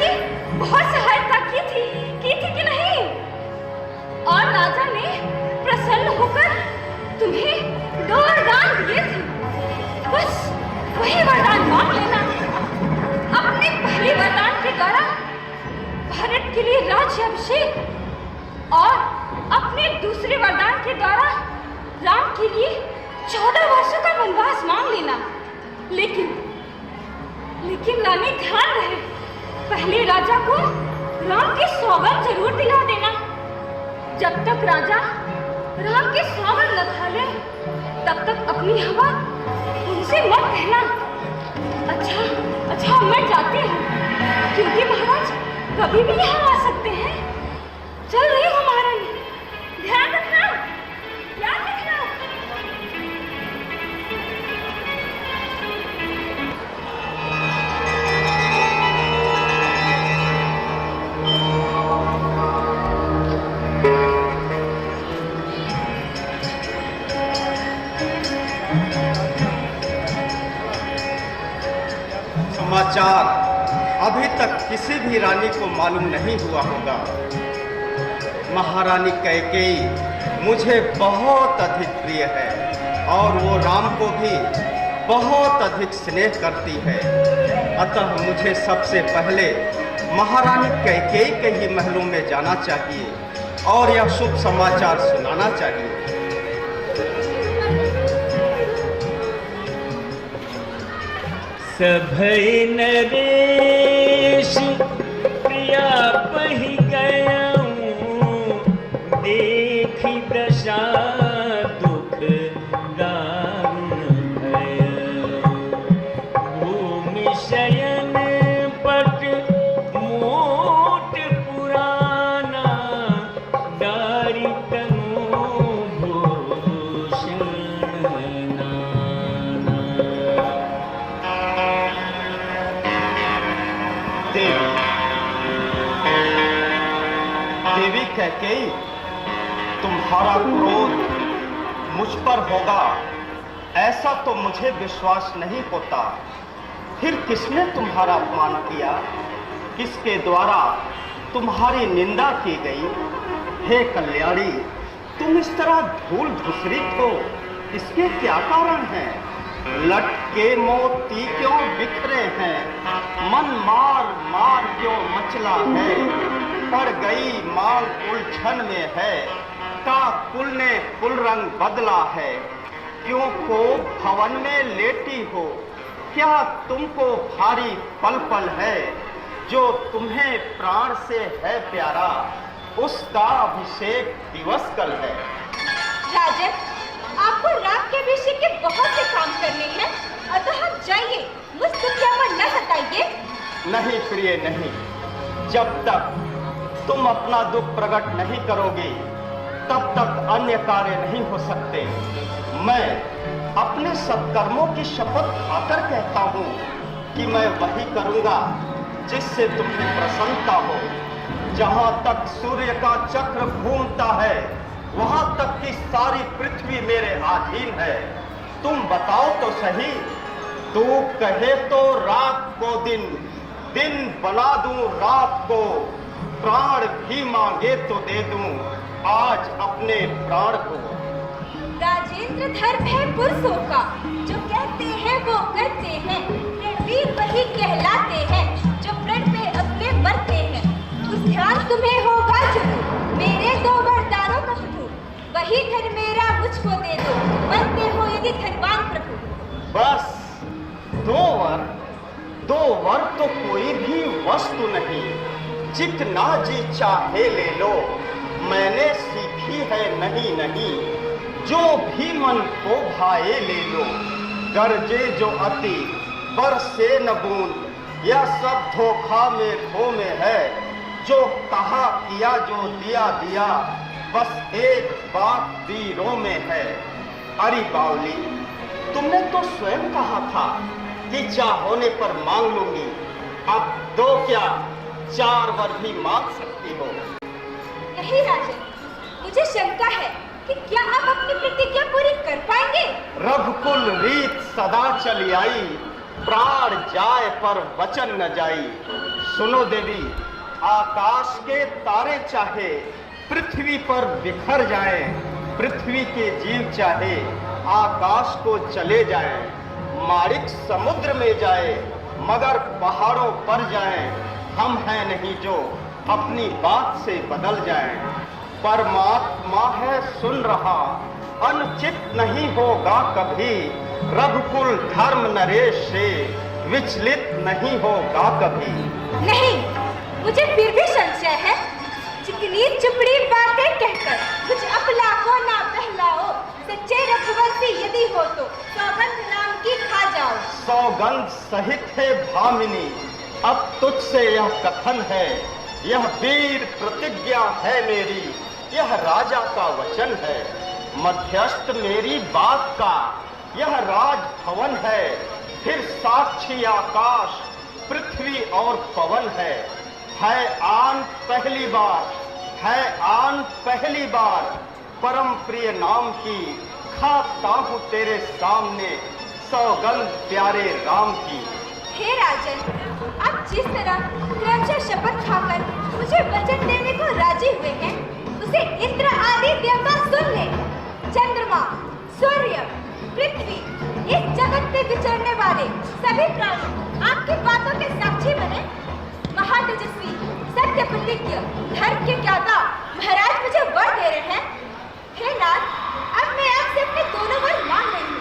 की बहुत सहायता की थी कि नहीं? और राजा ने प्रसन्न होकर तुम्हें 2 वरदान दिए थे। बस वही वरदान मांग लेना। अपने पहले वरदान के द्वारा भारत के लिए राज्याभिषेक और अपने दूसरे वरदान के द्वारा राम के लिए 14 वर्षों का वनवास मांग लेना। लेकिन रानी, ध्यान रहे, पहले राजा को राम की सौगंध जरूर दिला देना। जब तक राजा राम की सौगंध न खा ले तब तक अपनी हवा उनसे मत कहना। अच्छा मैं जाती हूँ, क्योंकि महाराज कभी भी यहाँ आ सकते हैं। चल रही हूँ महारानी, ध्यान रखना, याद रखना। समाचार अभी तक किसी भी रानी को मालूम नहीं हुआ होगा। महारानी कैकेयी मुझे बहुत अधिक प्रिय है और वो राम को भी बहुत अधिक स्नेह करती है। अतः मुझे सबसे पहले महारानी कैकेयी के ही महलों में जाना चाहिए और यह शुभ समाचार सुनाना चाहिए। सभई नरेश प्रिया पहि गयऊँ, देखी दशा दुख दारुण भयऊँ। भूमि शयन पट मोट पुराना, डारी तनु भूषण नाना। देवी कैकेयी, तुम्हारा क्रोध मुझ पर होगा ऐसा तो मुझे विश्वास नहीं होता। फिर किसने तुम्हारा अपमान किया? किसके द्वारा तुम्हारी निंदा की गई? हे कल्याणी, तुम इस तरह धूल धूसरित हो, इसके क्या कारण है? लटके मोती क्यों बिखरे हैं? मन मार मार क्यों मचला है? पड़ गई माल उलझन में है, का कुल ने कुल रंग बदला है। क्यों को भवन में लेटी हो? क्या तुमको भारी पल पल है? जो तुम्हें प्राण से है प्यारा, उसका अभिषेक दिवस कल है। राजन, आपको राम के अभिषेक के बहुत से काम करने हैं, अतः आप जाइए, मुझ दुखिया पर न सताइए। नहीं प्रिय, नहीं। जब तक तुम अपना दुख प्रकट नहीं करोगे तब तक अन्य कार्य नहीं हो सकते। मैं अपने सत्कर्मों की शपथ खाकर कहता हूँ कि मैं वही करूँगा जिससे तुम्हें प्रसन्नता हो। जहाँ तक सूर्य का चक्र घूमता है वहाँ तक की सारी पृथ्वी मेरे अधीन है। तुम बताओ तो सही, तू कहे तो रात को दिन, दिन बना दूं रात को, प्राण भी मांगे तो दे दूं आज अपने प्राण को। राजेंद्र धर्म है पुरुषों का, जो कहते हैं वो करते हैं। रणवीर वही कहलाते हैं जो प्रण पे अपने मरते हैं। उस ध्यान तुम्हें होगा जरूर मेरे 2 वरदानों का हुजूर। वही धन मेरा मुझको दे दो, बनते हो यदि धनवान प्रभु। बस 2 वर तो कोई भी वस्तु नहीं, जितना जी चाहे ले लो। मैंने सीखी है नहीं नहीं, जो भी मन को भाए ले लो। गरजे जो अति बरसे न बूंद, यह सब धोखा में है। जो कहा किया, जो दिया दिया, बस एक बात वीरों में है। अरे बावली, तुमने तो स्वयं कहा था कि चाहोने पर मांग लूंगी। अब 2 क्या 4 वर भी मांग सकती हो। नहीं राजन, मुझे शंका है कि क्या आप अपनी प्रतिज्ञा पूरी कर पाएंगे? रघुकुल रीत सदा चली आई, प्राण जाए पर वचन न जाई। सुनो देवी, आकाश के तारे चाहे पृथ्वी पर बिखर जाए, पृथ्वी के जीव चाहे आकाश को चले जाए, मारिक समुद्र में जाए मगर पहाड़ों पर जाए, हम हैं नहीं जो अपनी बात से बदल जाए। परमात्मा है सुन रहा, अनुचित नहीं होगा कभी, रघुकुल धर्म नरेश से विचलित नहीं होगा कभी। नहीं, मुझे फिर भी संशय है। चिकनी चुपड़ी बातें कहकर कुछ अपना को ना बहलाओ, सच्चे रघुवंशी यदि हो तो सौगंध नाम की खा जाओ। सौगंध सहित है भामिनी, अब तुझसे यह कथन है, यह वीर प्रतिज्ञा है मेरी, यह राजा का वचन है, मध्यस्थ मेरी बात का यह राजभवन है, फिर साक्षी आकाश पृथ्वी और पवन है आन पहली बार, है आन पहली बार, परम प्रिय नाम की खाता हूँ तेरे सामने, सौगंध प्यारे राम की। हे राजन, आप जिस तरह क्रमशः शपथ खाकर मुझे वचन देने को राजी हुए हैं, उसे इंद्र आदि देवता सुन ले। चंद्रमा, सूर्य, पृथ्वी, इस जगत में विचरने वाले सभी प्राणी आपकी बातों के साक्षी बने। महातेजस्वी, सत्य प्रतिज्ञ, धर्म के ज्ञाता महाराज मुझे वर दे रहे हैं। हे नाथ, अब मैं आपसे अपने दोनों वर मांग रही हूँ।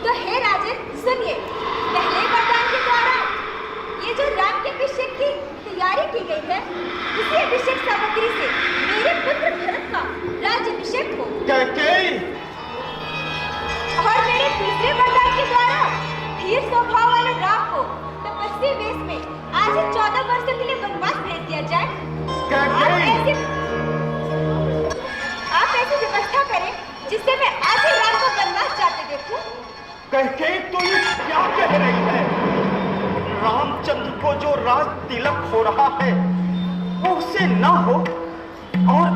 तो हे राजन सुनिए, पहले वरदान के द्वारा ये जो राम के अभिषेक की तैयारी की गई है, इसी अभिषेक सामग्री से मेरे पुत्र भरत का राज्याभिषेक हो। और मेरे तीसरे वरदान के द्वारा धीर स्वभाव वाले राम को तपस्वी वेश में आज ही 14 वर्षों के लिए वनवास भेज दिया जाए। आप ऐसी व्यवस्था करें जिससे मैं आज ही राम को वनवास जाते देखूं। कैकेयी, तू ये क्या कह रही है? रामचंद्र को जो राज तिलक हो रहा है वो उसे ना हो, और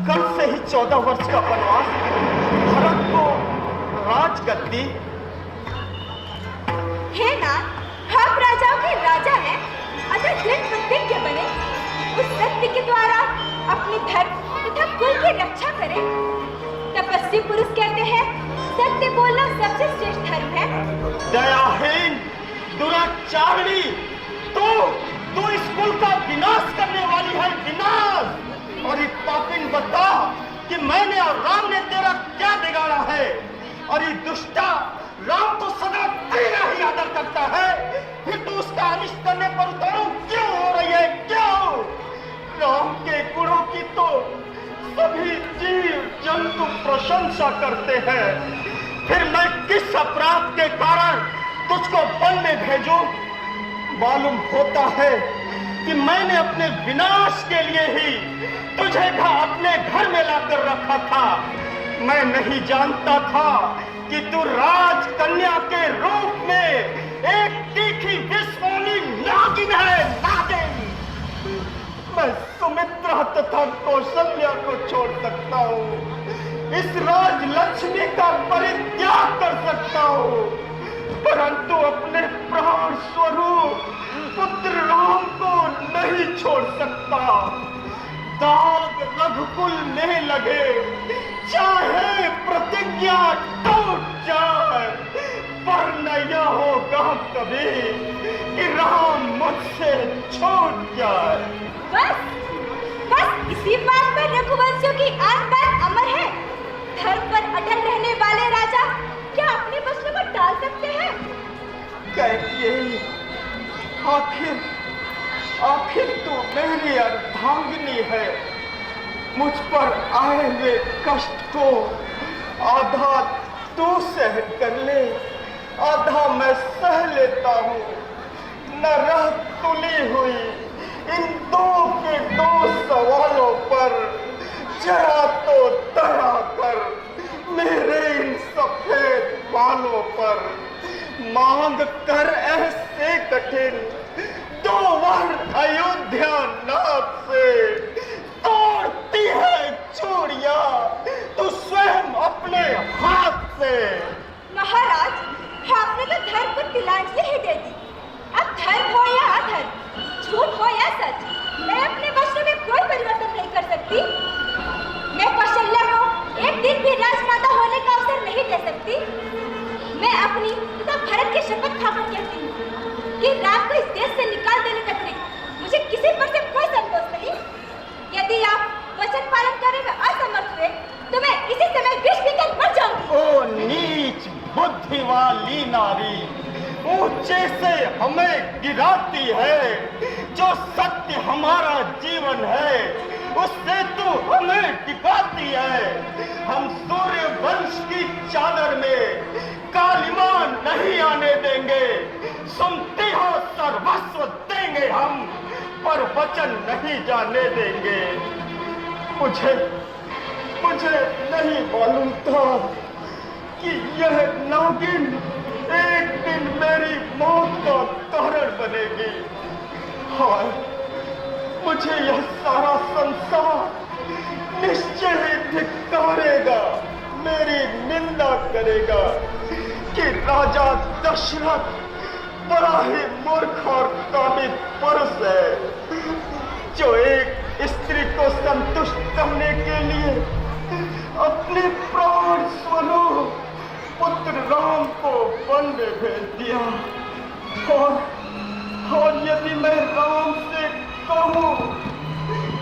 कल से ही 14 वर्ष का वनवास, भरत को राजगद्दी। हे नाथ, हम राजाओं के राजा हैं, अतः दृढ़ प्रतिज्ञ बने, उस सत्य के द्वारा अपने धर्म तथा कुल की रक्षा करें। तपस्वी पुरुष कहते हैं सत्य बोलना सबसे श्रेष्ठ धर्म है। दयाहीन, दुराचारणी, तू इस कुल का विनाश करने वाली है, विनाश। और ये पापिन बता कि मैंने और राम ने तेरा क्या बिगाड़ा है? और ये दुष्टा राम तो सदा तेरा ही आदर करता है, फिर तू उसका अनिष्ट करने पर उतारू क्यों हो रही है? क्यों? राम के गुणों की तो सभी जीव जंतु प्रशंसा करते हैं, फिर मैं किस अपराध के कारण तुझको वन में भेजूं? मालूम होता है कि मैंने अपने विनाश के लिए ही तुझे अपने घर में लाकर रखा था। मैं नहीं जानता था कि तू राजकन्या के रूप में एक तीखी विस्फोली नागिन है, नागिन। मैं सुमित्रा तथा कौशल्या को छोड़ सकता हूँ, इस राजलक्ष्मी का परित्याग कर सकता हूँ, परंतु अपने प्राण स्वरूप पुत्र राम को नहीं छोड़ सकता। दाग रघुकुल में लगे, चाहे प्रतिज्ञा टूट जाए, पर न यह होगा कभी कि राम मुझसे छूट जाए। बस इसी बात पर रघुवंशियों की आन बान अमर है। धर्म पर अटल रहने वाले राजा क्या अपने वचनों को टाल सकते हैं? कैकेयी, आखिर तू मेरी अर्धांगिनी है, मुझ पर आए हुए कष्ट को आधा तू सहन कर ले, आधा मैं सह लेता हूँ। न रह तुली हुई इन दो के दो सवालों पर, जरा तो दया कर मेरे इन सफेद बालों पर, मांग कर ऐसे कठिन दो वर अयोध्या नाथ से, तोड़ती है चूड़ियां तू स्वयं अपने हाथ से। महाराज, आपने तो धर्म को तिलांजलि ही ये राम को इस देश से निकाल देने तक नहीं मुझे किसी पर से कोई संतोष नहीं। यदि आप वचन पालन करने में असमर्थ हुए तो मैं इसी समय विष पीकर मर जाऊंगी। ओ नीच बुद्धि वाली नारी, ऊंचे से हमें गिराती है। जो सत्य हमारा जीवन है उससे तू हमें टिकाती है। हम सूर्य वंश की चादर में कालिमा नहीं आने देंगे। सुनती हो सर्वस्व देंगे हम, पर वचन नहीं जाने देंगे। मुझे नहीं मालूम था कि यह नागिन एक दिन मेरी मौत का कारण बनेगी। हाय, मुझे यह सारा संसार निश्चय ही धिक्कारेगा, मेरी निंदा करेगा कि राजा दशरथ बड़ा ही मूर्ख और कामिक पुरुष है, जो एक स्त्री को संतुष्ट करने के लिए अपने प्राण स्वरूप पुत्र राम को वन में भेज दिया। और यदि मैं राम से कहूं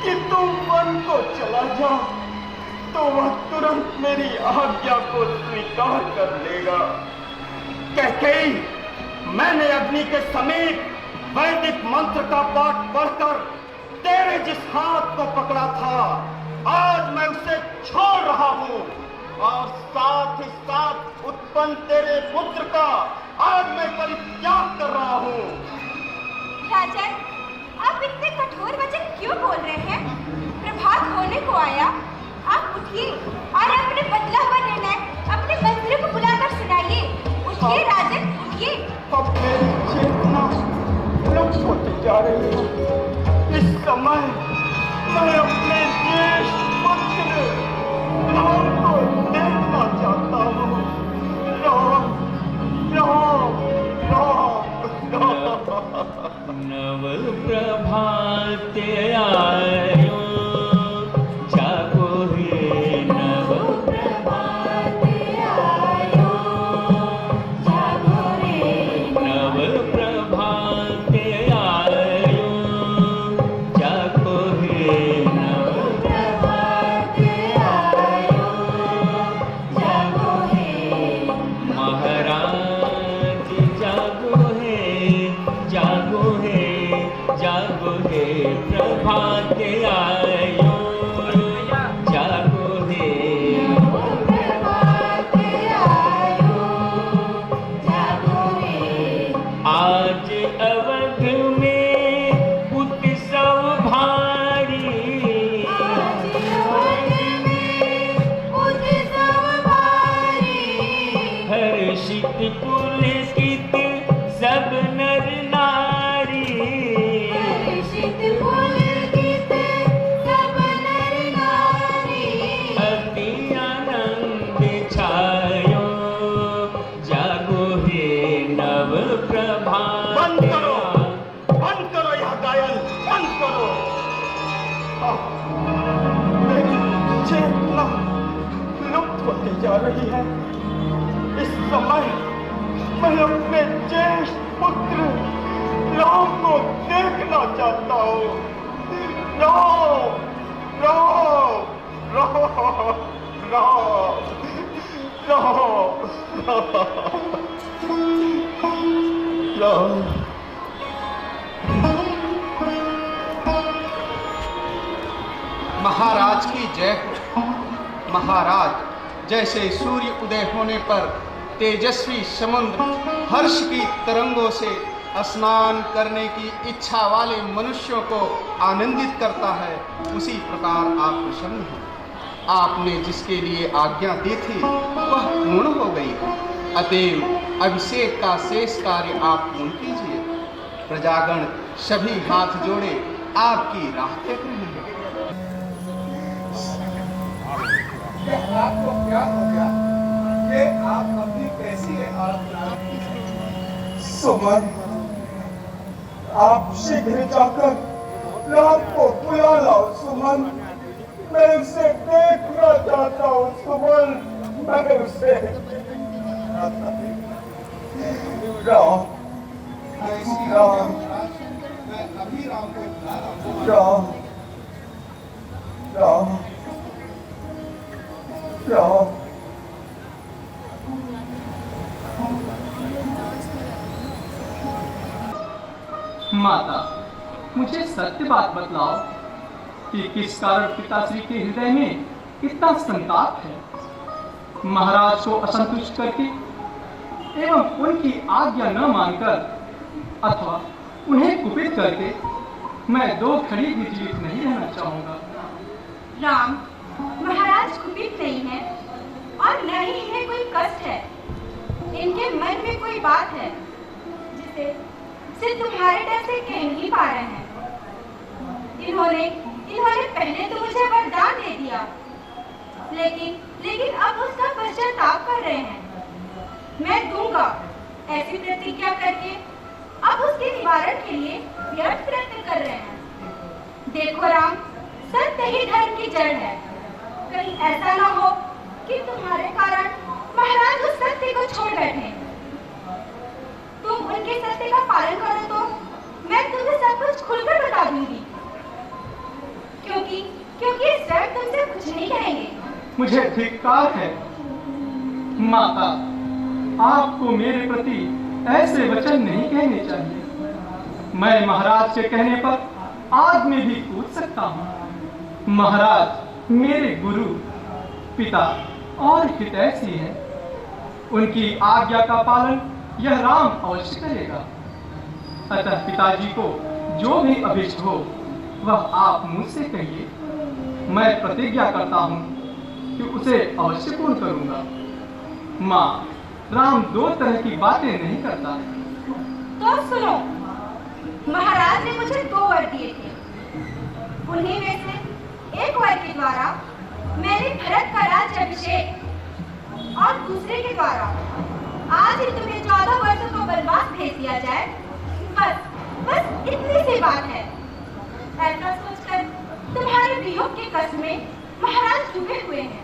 कि तुम वन को चला जा तो वह तुरंत मेरी आज्ञा को स्वीकार कर लेगा। कैकेयी, मैंने अग्नि के समीप वैदिक मंत्र का पाठ पढ़कर तेरे जिस हाथ को पकड़ा था, आज मैं उसे छोड़ रहा हूं और साथ ही साथ उत्पन्न तेरे पुत्र का आज मैं परित्याग कर रहा हूं। राजन, आप इतने कठोर वचन क्यों बोल रहे हैं? प्रभात होने को आया, आप उठिए और अपने बदला हुआ निर्णय अपने मंत्री को बुलाकर सुनाइए। उठिए राजन, उठिए। अब मेरी चेतना लुप्त होती जा रही है। इस समय मैं अपने ज्येष्ठ पुत्र राम को देखना चाहता हूँ। राम, राम, राम, राम। नव प्रभात आयो, जागो हे नव प्रभात आयो, जागो रे नव प्रभात आयो, जागो हे नव प्रभात आयो, जागो हे महाराज, जागो हे, जागो हे, जागो हे प्रभात आयो, जागो हे प्रभात आयो, जागो हे। आज अवध में उत्सव भारी, आज अवध में उत्सव भारी, हर्षित पुलकित सब नर नारी, हर्षित पुलकित सब नर नारी, अति आनंद छायो, जागो हे नव प्रभात। बंद करो यह गायन, बंद करो। मेरी चेतना लुप्त होती जा रही है। इस समय मैं अपने ज्येष्ठ पुत्र राम को देखना चाहता हूँ। राम, राम, राम, राम, राम, राम। महाराज की जय हो। महाराज, जैसे सूर्य उदय होने पर तेजस्वी समुद्र हर्ष की तरंगों से स्नान करने की इच्छा वाले मनुष्यों को आनंदित करता है, उसी प्रकार आप प्रसन्न हो। आपने जिसके लिए आज्ञा दी थी वह पूर्ण हो गई है। अतएव अभिषेक का शेष कार्य आप पूर्ण कीजिए। प्रजागण सभी हाथ जोड़े आपकी राह देख रहे हैं। आपको क्या हो गया? ये आप अपनी कैसी हालत? सुमन, आप शीघ्र जाकर राम को बुला लाओ। सुमन, मैं उसे देखना चाहता हूँ। सुमन, मैं उसे राम, जय श्री राम। मैं अभी राम को बुला रहा हूँ। राम राम राम। माता, मुझे सत्य बात बतलाओ कि किस कारण पिताश्री के हृदय में इतना संताप है। महाराज को असंतुष्ट करके एवं उनकी आज्ञा न मानकर अथवा उन्हें कुपित करके मैं 2 घड़ी भी जीवित नहीं रहना चाहूंगा। राम, महाराज कुपित नहीं है और न ही इन्हें कोई कष्ट है। इनके मन में कोई बात है जिसे सिर्फ तुम्हारे डर से कह नहीं पा रहे हैं। इन्होंने पहले तो मुझे वरदान दे दिया, लेकिन अब उसका पश्चाताप कर रहे हैं। मैं दूंगा ऐसी प्रतिज्ञा करके अब उसके निवारण के लिए व्यर्थ प्रयत्न कर रहे हैं। देखो राम, सत्य ही धर्म की जड़ है। कहीं ऐसा ना हो कि तुम्हारे कारण महाराज उस सत्य को छोड़ बैठे। तुम उनके सत्य का पालन करो तो मैं तुम्हें सब कुछ खुलकर बता दूंगी, क्योंकि इस डर तुमसे कुछ नहीं कहेंगे। मुझे धिक्कार है माता, आपको मेरे प्रति ऐसे वचन नहीं कहने चाहिए। मैं महाराज के कहने पर आग में भी कूद सकता हूँ। महाराज मेरे गुरु, पिता और हितैषी हैं। उनकी आज्ञा का पालन यह राम अवश्य करेगा। अतः पिताजी को जो भी अभिष्ट हो वह आप मुझसे कहिए। मैं प्रतिज्ञा करता हूँ कि उसे अवश्य पूर्ण करूंगा। माँ, राम 2 तरह की बातें नहीं करता। तो सुनो, महाराज ने मुझे 2 वर दिए थे। उन्हीं में से एक वर के द्वारा मैंने भरत का राज्य अभिषेक और दूसरे के द्वारा आज ही तुम्हें 14 वर्षों को वनवास भेज दिया जाए। बस इतनी सी बात है। ऐसा सोचकर तुम्हारे वियोग के कष्ट में महाराज डूबे हुए हैं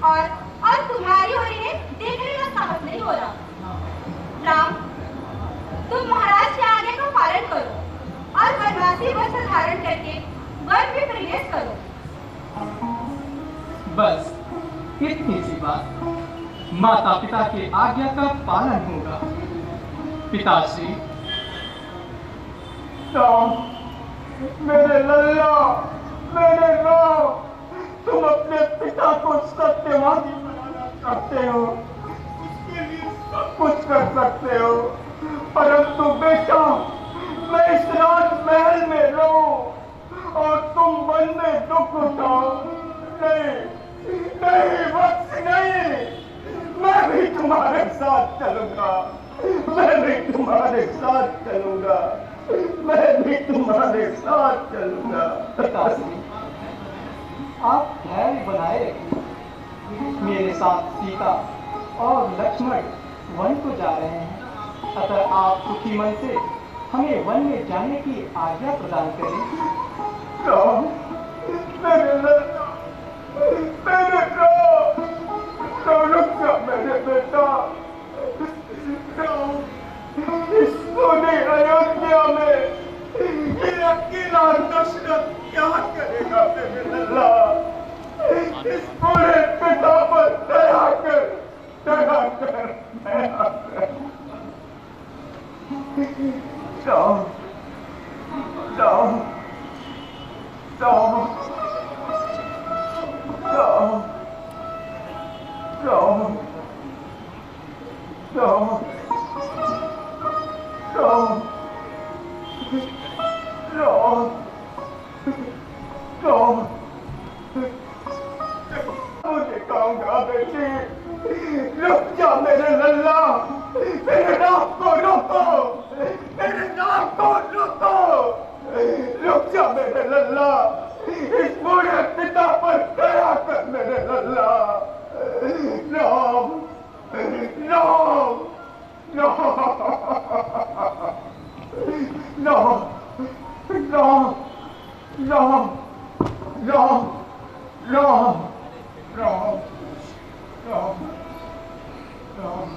और तुम्हारी और इन्हें देखने का साहस नहीं हो रहा। राम, तुम महाराज के आज्ञा का पालन करो और वनवासी वस्त्र धारण करके वन में प्रवेश करो। बस इतनी सी बात। माता पिता के आज्ञा का पालन होगा। पिताश्री। राम, मेरे लल्ला, मेरे राम, तुम अपने पिता को सत्यवादी बनाना चाहते हो, उसके लिए सब कुछ कर सकते हो, परंतु बेटा मैं इस राजमहल में रहूं और तुम वन में दुख उठाओ, नहीं नहीं वक्त नहीं। मैं भी तुम्हारे साथ चलूंगा, मैं भी तुम्हारे साथ चलूंगा, मैं भी तुम्हारे साथ चलूंगा। पिताश्री, आप धैर्य बनाए रखिए। मेरे साथ सीता और लक्ष्मण वन को जा रहे हैं। अतः आप सुखी मन से हमें वन में जाने की आज्ञा प्रदान करें। राम, मेरे लल्ला, मेरे राम, रुक जा मेरे बेटा। राम, इस सोने अयोध्या में ये अकेला दशरथ क्या करेगा मेरे लल्ला? इस पूरे पिता पर दया कर, दया कर, दया कर। राम, राम, राम, राम, राम, राम, राम, राम, राम। मुझे कहूँगा बेटी, रुक जा मेरे लल्ला, मेरे नाम को रोको, मेरे नाम को रोको, रुक जा मेरे लल्ला, इस बूढ़े पिता पर दया कर मेरे लल्ला। राम, राम, राम, राम, राम, राम, राम, राम, राम, राम, राम।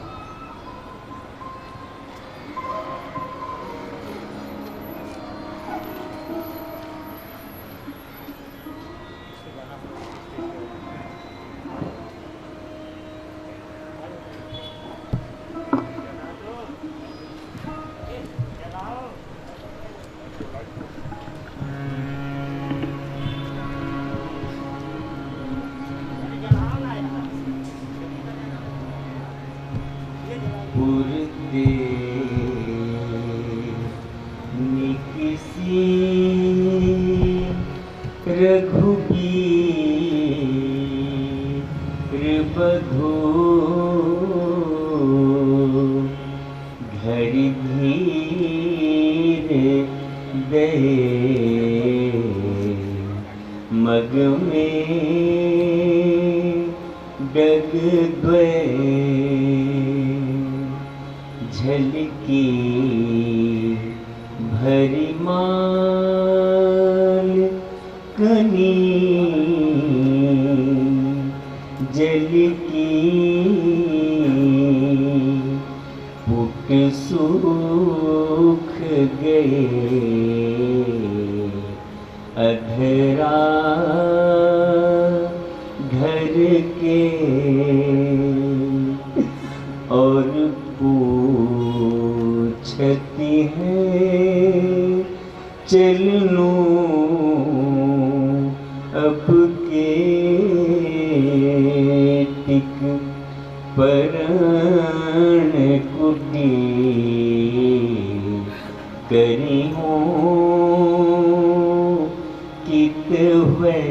पुरते निकिसी रघुबीर बधो घड़ी धीर दे मग में डग द्वे झलकी भरी माल कनी जल की पुट सूख गए अधरा घर के और पूछती है चल लूं अब के टिक परण कुटी करी हूँ कित हुए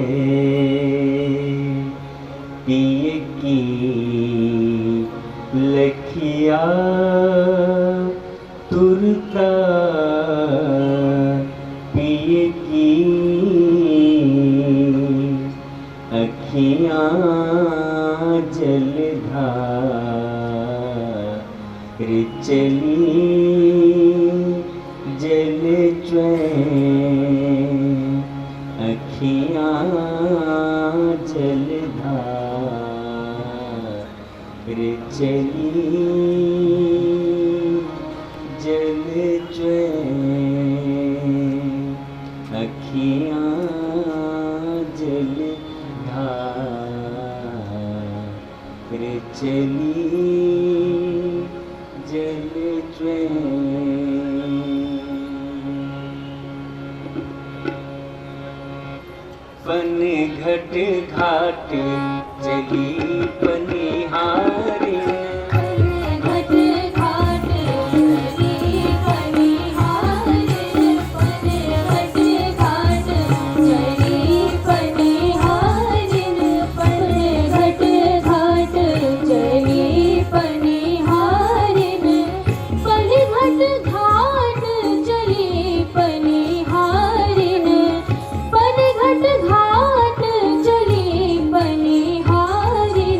पिए की लखिया तुरता पिए की अखियाँ जलधार चली जल चैन अखियाँ जलधार चली जल चैन अखियाँ जलधार चली जल चैन। पन घट घाट चली पनिहारी घट घाट चली पनिहारिन पन घट घाट चली पनिहारिन पन घट घाट चली पनिहारिन पन घट घाट चली पनिहारिन पन घट घाट चली पनिहारिन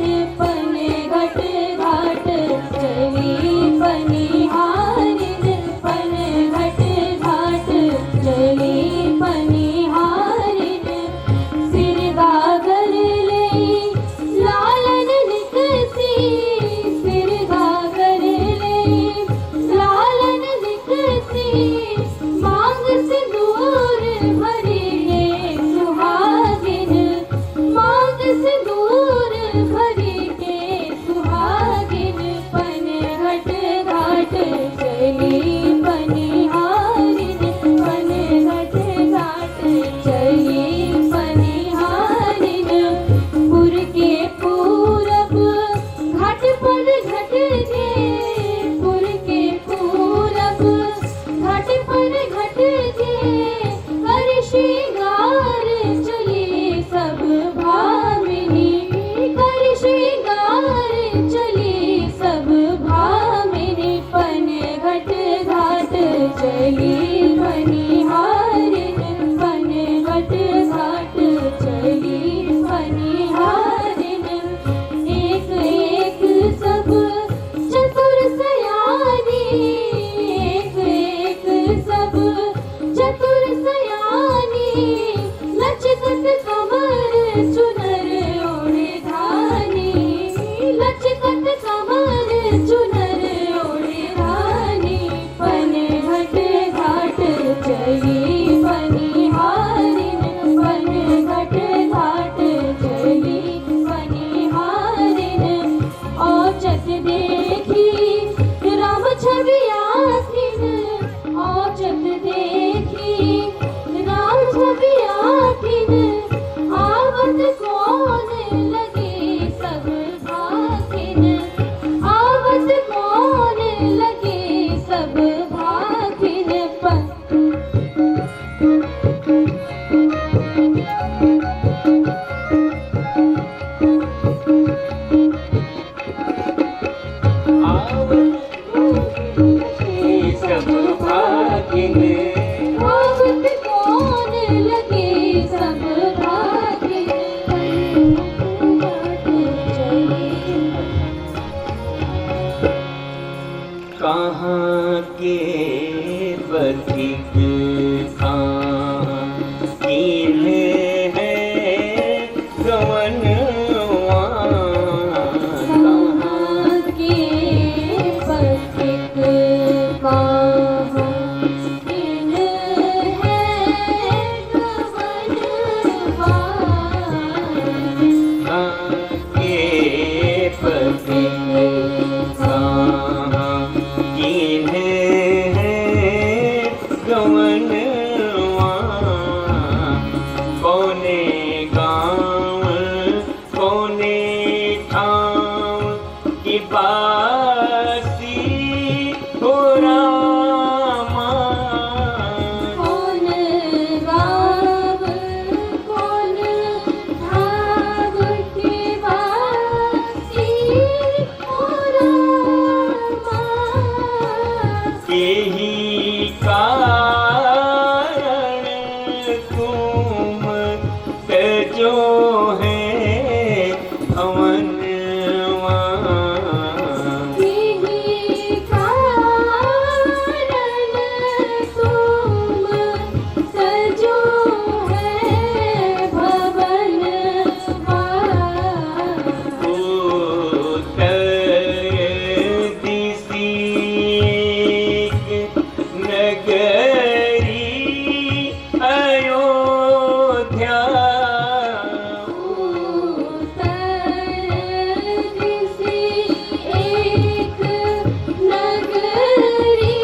कहाँ के बधिक कहाँ कीन्हे है गवनवा कहाँ के बधिक कहाँ कीन्हे है गवनवा के बधिक कहाँ कीन्हे है गवनवा कौने गाँव कौने ठाव की बासी हो रामा कौन गाव कौन भाव के वासी हो रामा यही कारण तुम तजो है हवनवा यही कारण तुम सजो है भवनवा उत्तर दिशि नगरी अयोध्या उत्तर दिशि एक नगरी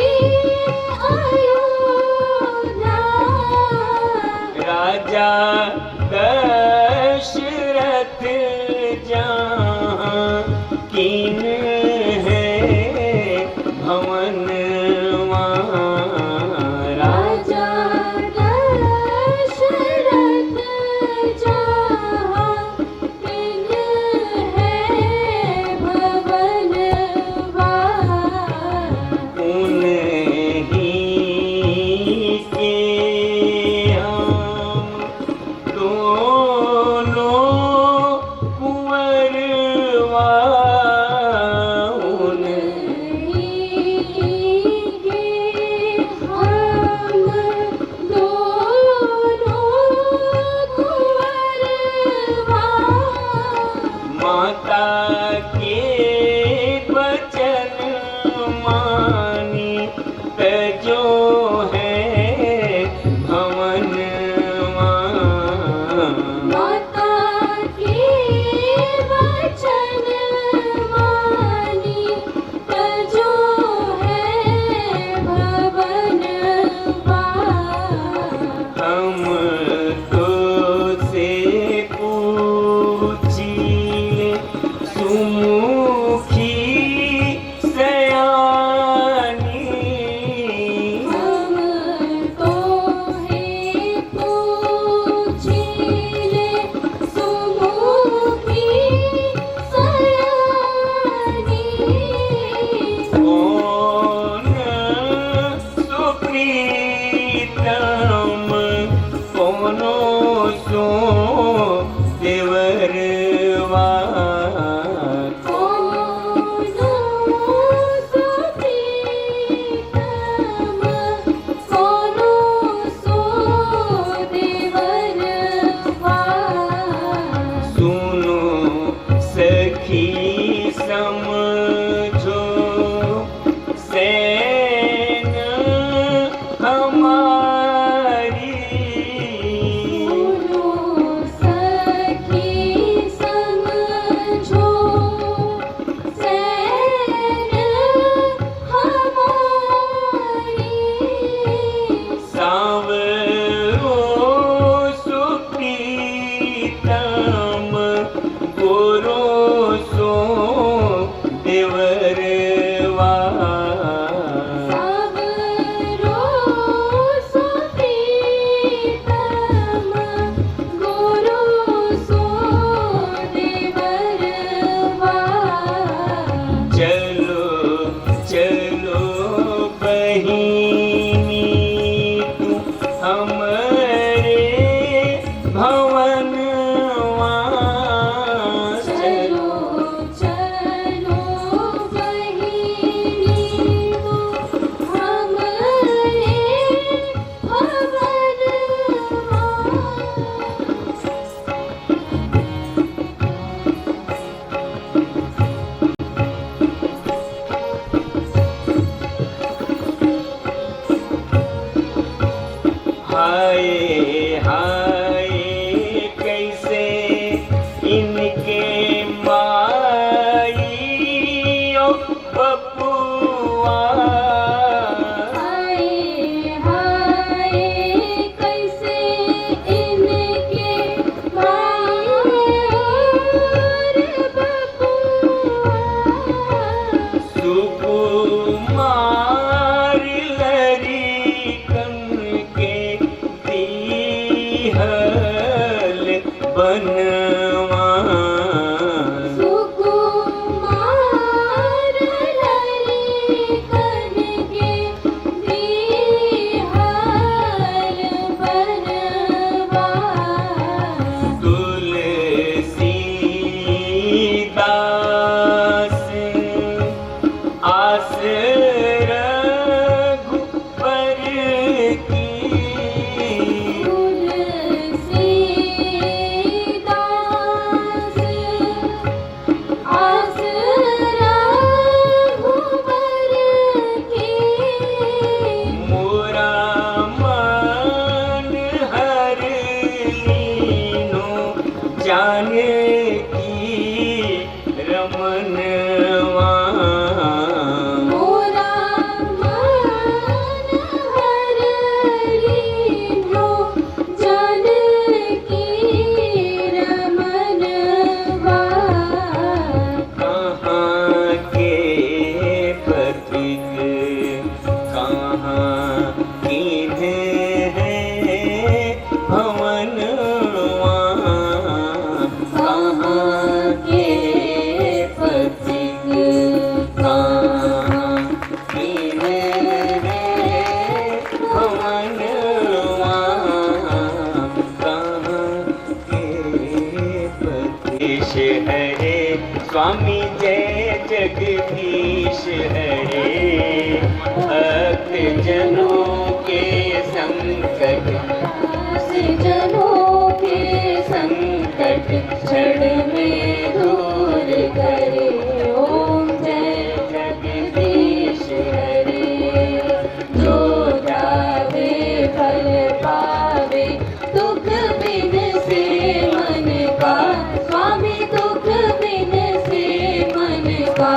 अयोध्या राजा दशरथ जहाँ कीन है भवनवा राजा दशरथ जहाँ किन है भवनवा उन्हीं के हम दोनों कुंवरवा माता के बचन मानी तजो है भवनवा माता के वचन मानी तजो है भवनवा हम तो से पूछिए सुमुखी सयानी हम तो है पूछिले सुमुखी सयानी कौन सुप्रीतम कौनो सो देवरवा कोनो सुप्रीतम कोनो सो देवरवा सुनो सखी समझो सेन हमारी सुनो सखी समझो सैन हमारी सावरो सुप्रीतम गोरो सो सुकुमार लरिकन के दीहल बनवा सुकुमार ललिकन के दीहल बनवा तुलसीदास आस रघुबर की तुलसीदास आस रघुबर की मोरा मन हर लीनो जाने की रमनवा मोरा मन हर लीनो जानकी रमनवा कहाँ के पथिक कहाँ किन्हे हैं भवनवा कहाँ के पथिक कहाँ किन्हे हैं भवनवा कहाँ के पथिक हरे स्वामी जय जगदीश हरे भक्त जनों के संकट जनों के संकट क्षण में दूर करे ओम जय जगदीश हरे जो जावे फल पावे दुख बिन से मन का स्वामी दुख बिन से मन का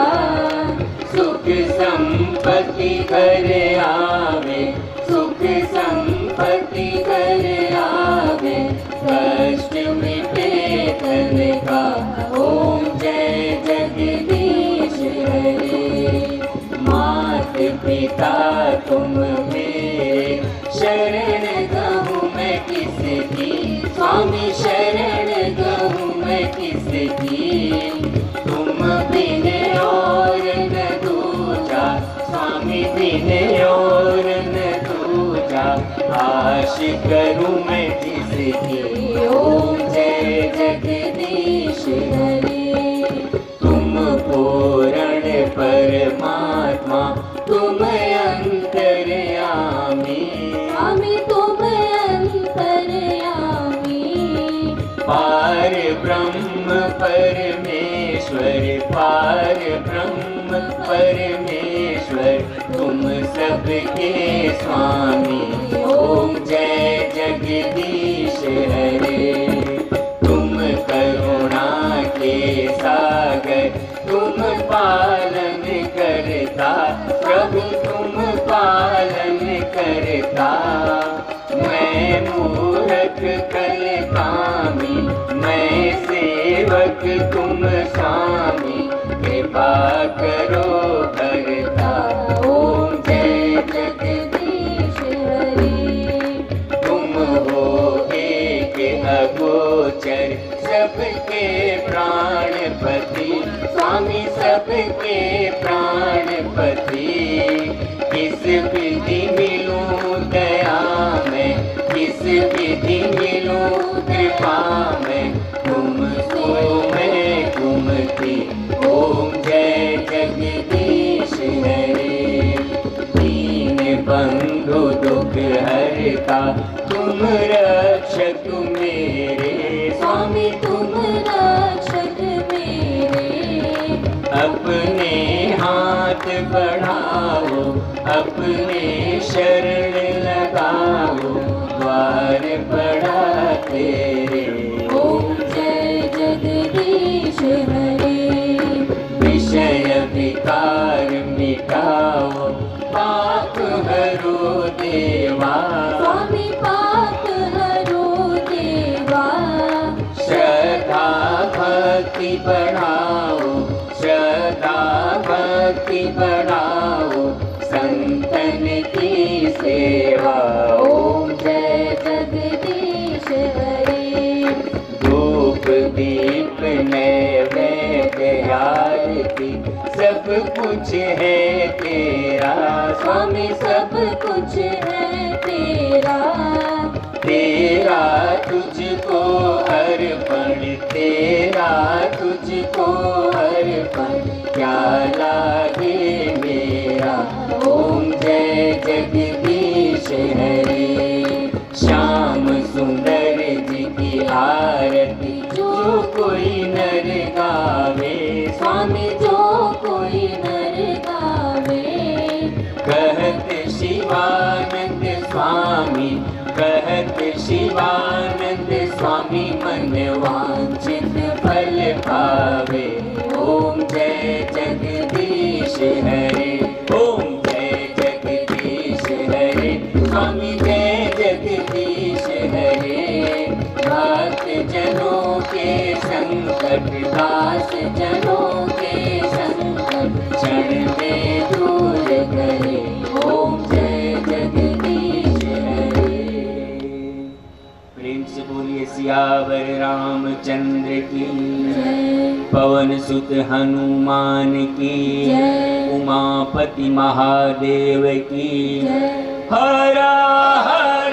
सुख संपत्ति कर आवे सुख संपत्ति कर आवे कष्ट मिटे तन का ओम जय जगदीश हरे मात पिता तुम मेरे शरण गहूँ मैं किसकी स्वामी शरण गहूँ मैं किसकी तुम बिन और न दूजा स्वामी बिन और न दूजा आश करूँ मैं किसकी ओम जय जगदीश हरे तुम पूर्ण परमात्मा तुम अंतर्यामी स्वामी तुम अंतर्यामी पार ब्रह्म परमेश्वर पार ब्रह्म परमेश्वर तुम सबके स्वामी ओम जय जगदीश हरे तुम करुणा के सागर तुम पालन करता प्रभु तुम पालन करता मैं मूर्ख कल कामी मैं सेवक तुम स्वामी कृपा करो भरता ओम जय जगदीश हरे तुम हो एक अगोचर सबके प्राणपति स्वामी सबके प्राणपति किस विधि मिलूं दया में किस विधि मिलूं कृपा में तुमको मैं कुमति ओम जय जगदीश हरे दीन बंधु दुख हरता तुम रक्षक मेरे स्वामी तुम रक्षक मेरे अपने हाथ बढ़ाओ अपने शरण लगाओ द्वार बड़ा तेरे ओम जय जगदीश हरे विषय विकार मिटाओ पाप हरो देवा स्वामी पाप हरो देवा श्रद्धा भक्ति बढ़ाओ श्रद्धा भक्ति भक्ति बढ़ाओ, संतन की सेवा। ओम जय जगदीश हरे। धूप दीप नैवेद्य आरती सब कुछ है तेरा स्वामी, सब कुछ है तेरा। तेरा तुझको अर्पण, तेरा तुझको अर्पण, क्या लागे मेरा। ओम जय जगदीश हरे। श्याम सुंदर जी की आरती जो कोई नर गावे, स्वामी जो कोई नर गावे। कहत शिवानंद स्वामी, कहत शिवानंद स्वामी, मन वांछित फल पावे। ओम जय जगदीश हरे। ओम जय जगदीश हरे। स्वामी जय जगदीश हरे। भक्त जनों के संकट, दास जनों के संकट, क्षण में दूर करे। ओम जय जगदीश हरे। प्रेम से बोलिए सियावर रामचंद्र की, पवन सुत हनुमान की, उमापति महादेव की। हरा हरा